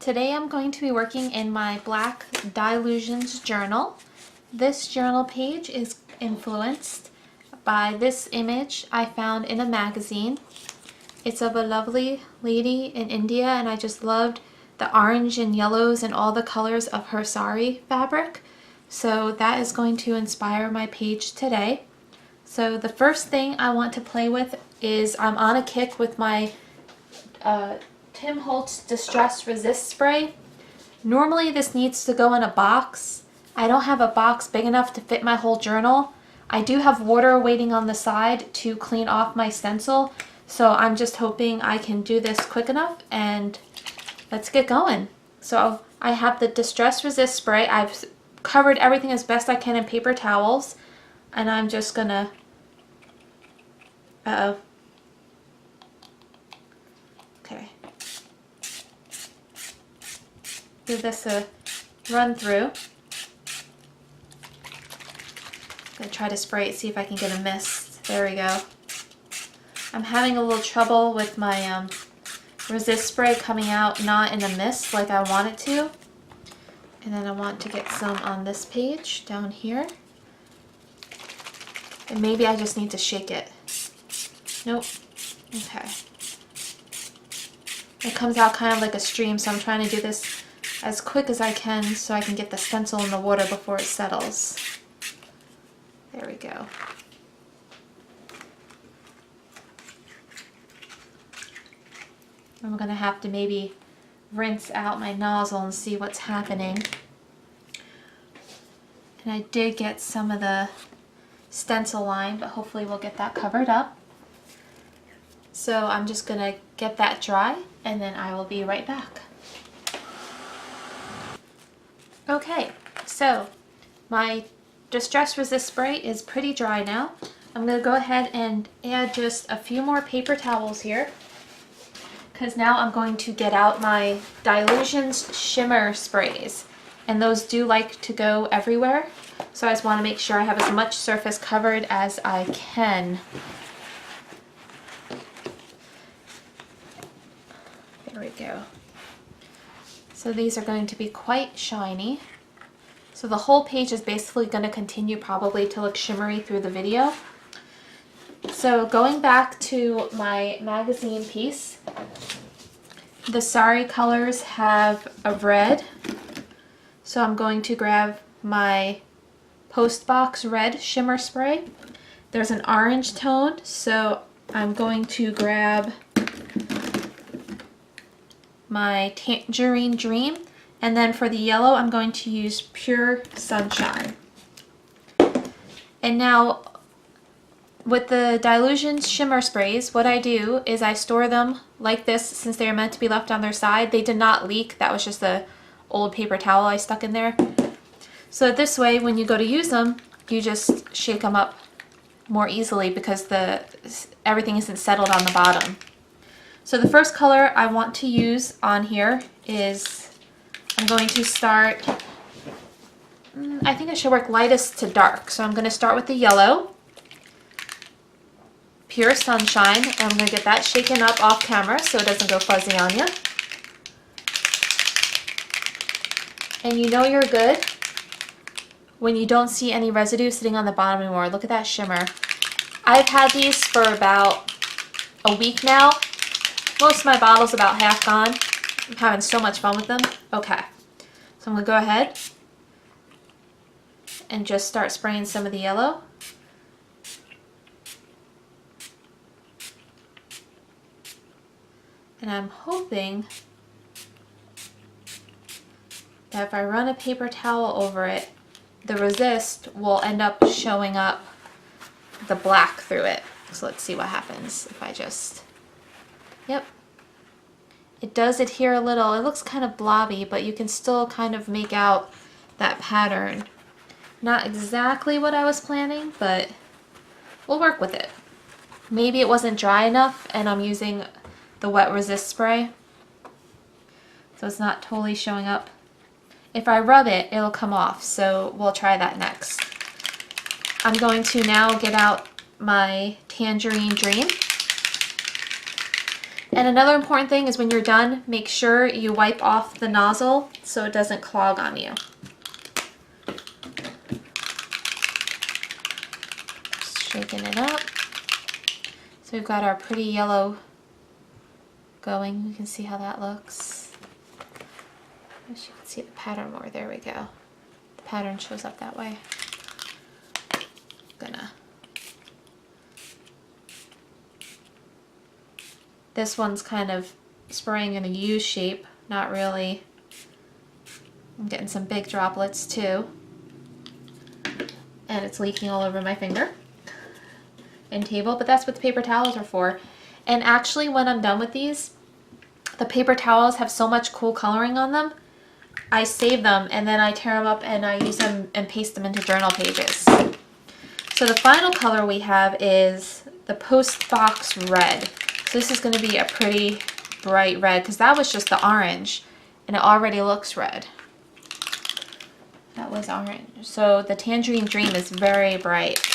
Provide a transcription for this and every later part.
today I'm going to be working in my black Dylusions journal. This journal page is influenced by this image I found in a magazine. It's of a lovely lady in India, and I just loved the orange and yellows and all the colors of her sari fabric. So that is going to inspire my page today. So the first thing I want to play with is I'm on a kick with my Tim Holtz Distress Resist Spray. Normally this needs to go in a box. I don't have a box big enough to fit my whole journal. I do have water waiting on the side to clean off my stencil, so I'm just hoping I can do this quick enough, and let's get going. So I have the Distress Resist Spray. I've covered everything as best I can in paper towels, and I'm just gonna okay. Give this a run through. I'm gonna try to spray it, see if I can get a mist. There we go. I'm having a little trouble with my resist spray coming out not in a mist like I want it to. And then I want to get some on this page down here. And maybe I just need to shake it. Nope. Okay. It comes out kind of like a stream, so I'm trying to do this as quick as I can so I can get the stencil in the water before it settles. There we go. I'm going to have to maybe rinse out my nozzle and see what's happening. And I did get some of the stencil line, but hopefully we'll get that covered up. So I'm just going to get that dry, and then I will be right back. Okay, so my Distress Resist Spray is pretty dry now. I'm going to go ahead and add just a few more paper towels here, because now I'm going to get out my Dylusions Shimmer sprays, and those do like to go everywhere, so I just want to make sure I have as much surface covered as I can. There we go. So these are going to be quite shiny. So the whole page is basically going to continue probably to look shimmery through the video. So going back to my magazine piece, the sari colors have a red. So I'm going to grab my Postbox Red Shimmer Spray. There's an orange tone, so I'm going to grab my Tangerine Dream, and then for the yellow I'm going to use Pure Sunshine. And now with the Dylusions Shimmer Sprays, what I do is I store them like this, since they are meant to be left on their side. They did not leak, that was just the old paper towel I stuck in there. So this way when you go to use them, you just shake them up more easily because everything isn't settled on the bottom. So the first color I want to use on here is, I'm going to start, I think I should work lightest to dark. So I'm going to start with the yellow, Pure Sunshine, and I'm going to get that shaken up off camera so it doesn't go fuzzy on you. And you know you're good when you don't see any residue sitting on the bottom anymore. Look at that shimmer. I've had these for about a week now. Most of my bottle's about half gone. I'm having so much fun with them. Okay, so I'm going to go ahead and just start spraying some of the yellow. And I'm hoping that if I run a paper towel over it, the resist will end up showing up the black through it. So let's see what happens if I just... Yep. It does adhere a little. It looks kind of blobby, but you can still kind of make out that pattern. Not exactly what I was planning, but we'll work with it. Maybe it wasn't dry enough and I'm using the wet resist spray, so it's not totally showing up. If I rub it, it'll come off, so we'll try that next. I'm going to now get out my Tangerine Dream. And another important thing is when you're done, make sure you wipe off the nozzle so it doesn't clog on you. Just shaking it up. So we've got our pretty yellow going. You can see how that looks. I wish you could see the pattern more. There we go. The pattern shows up that way. This one's kind of spraying in a U shape, not really. I'm getting some big droplets too. And it's leaking all over my finger and table, but that's what the paper towels are for. And actually when I'm done with these, the paper towels have so much cool coloring on them, I save them and then I tear them up and I use them and paste them into journal pages. So the final color we have is the Post Box Red. So this is going to be a pretty bright red because that was just the orange and it already looks red. That was orange. So the Tangerine Dream is very bright.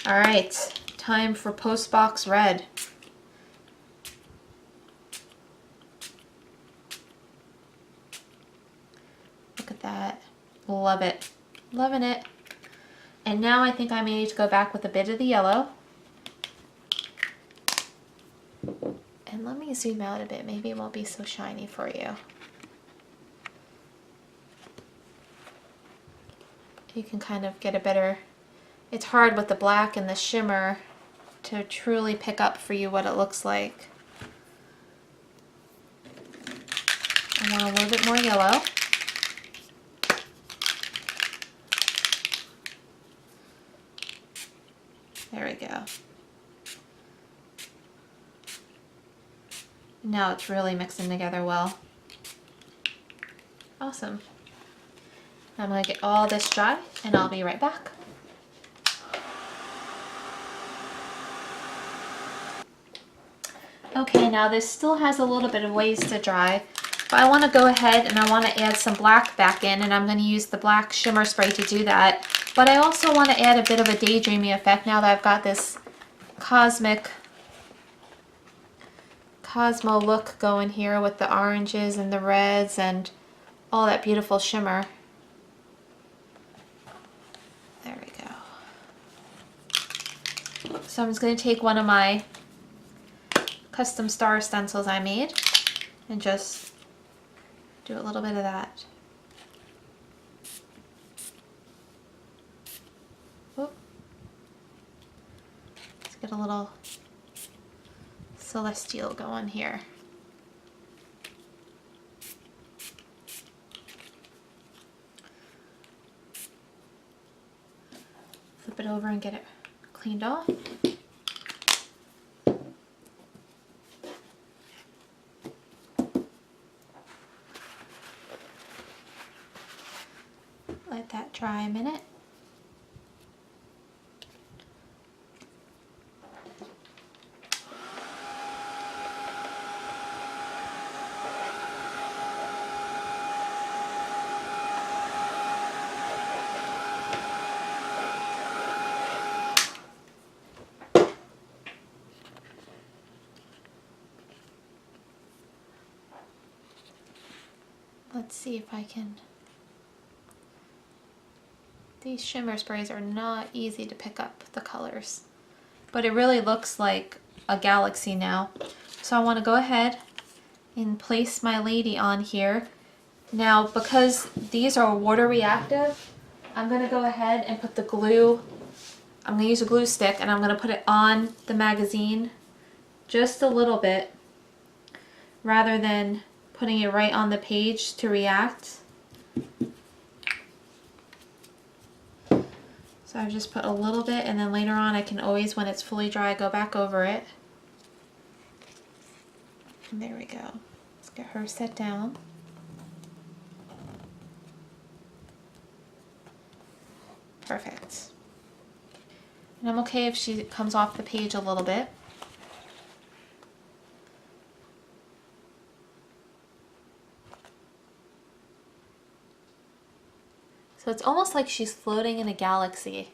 Alright, time for Post Box Red. Look at that. Love it. Loving it. And now I think I may need to go back with a bit of the yellow. And let me zoom out a bit. Maybe it won't be so shiny for you. You can kind of get a better... It's hard with the black and the shimmer to truly pick up for you what it looks like. I want a little bit more yellow. There we go. Now it's really mixing together well. Awesome. I'm going to get all this dry and I'll be right back. Okay, now this still has a little bit of ways to dry, but I want to go ahead and I want to add some black back in, and I'm going to use the black shimmer spray to do that. But I also want to add a bit of a daydreamy effect now that I've got this Cosmo look going here with the oranges and the reds and all that beautiful shimmer. There we go. So I'm just going to take one of my custom star stencils I made and just do a little bit of that. Oop. Let's get a little celestial going here. Flip it over and get it cleaned off. Let that dry a minute. Let's see if I can... These shimmer sprays are not easy to pick up the colors, but it really looks like a galaxy now. So I want to go ahead and place my lady on here. Now, because these are water reactive, I'm going to go ahead and put the glue, I'm going to use a glue stick and I'm going to put it on the magazine just a little bit rather than putting it right on the page to react. So I've just put a little bit, and then later on I can always, when it's fully dry, go back over it. And there we go. Let's get her set down. Perfect. And I'm okay if she comes off the page a little bit. So it's almost like she's floating in a galaxy.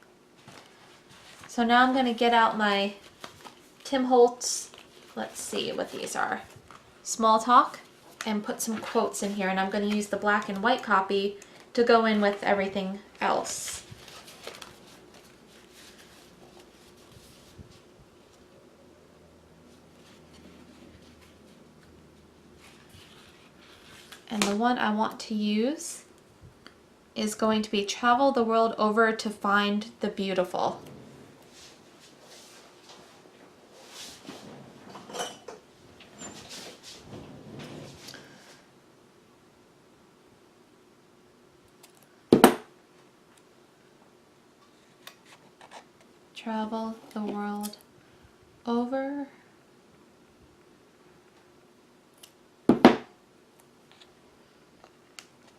So now I'm going to get out my Tim Holtz, let's see what these are. Small Talk, and put some quotes in here, and I'm going to use the black and white copy to go in with everything else. And the one I want to use is going to be Travel the World Over to Find the Beautiful. Travel the world over.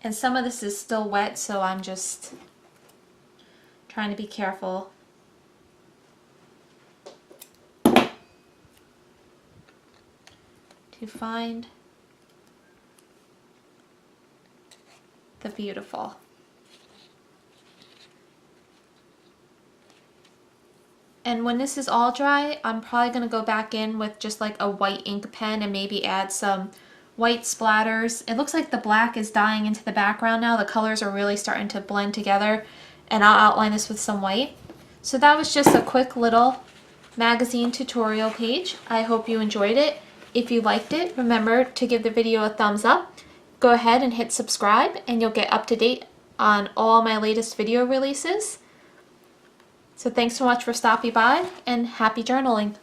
And some of this is still wet, so I'm just trying to be careful. To find the beautiful. And when this is all dry, I'm probably going to go back in with just like a white ink pen and maybe add some white splatters. It looks like the black is dying into the background now. The colors are really starting to blend together, and I'll outline this with some white. So that was just a quick little magazine tutorial page. I hope you enjoyed it. If you liked it, remember to give the video a thumbs up. Go ahead and hit subscribe and you'll get up to date on all my latest video releases. So thanks so much for stopping by, and happy journaling.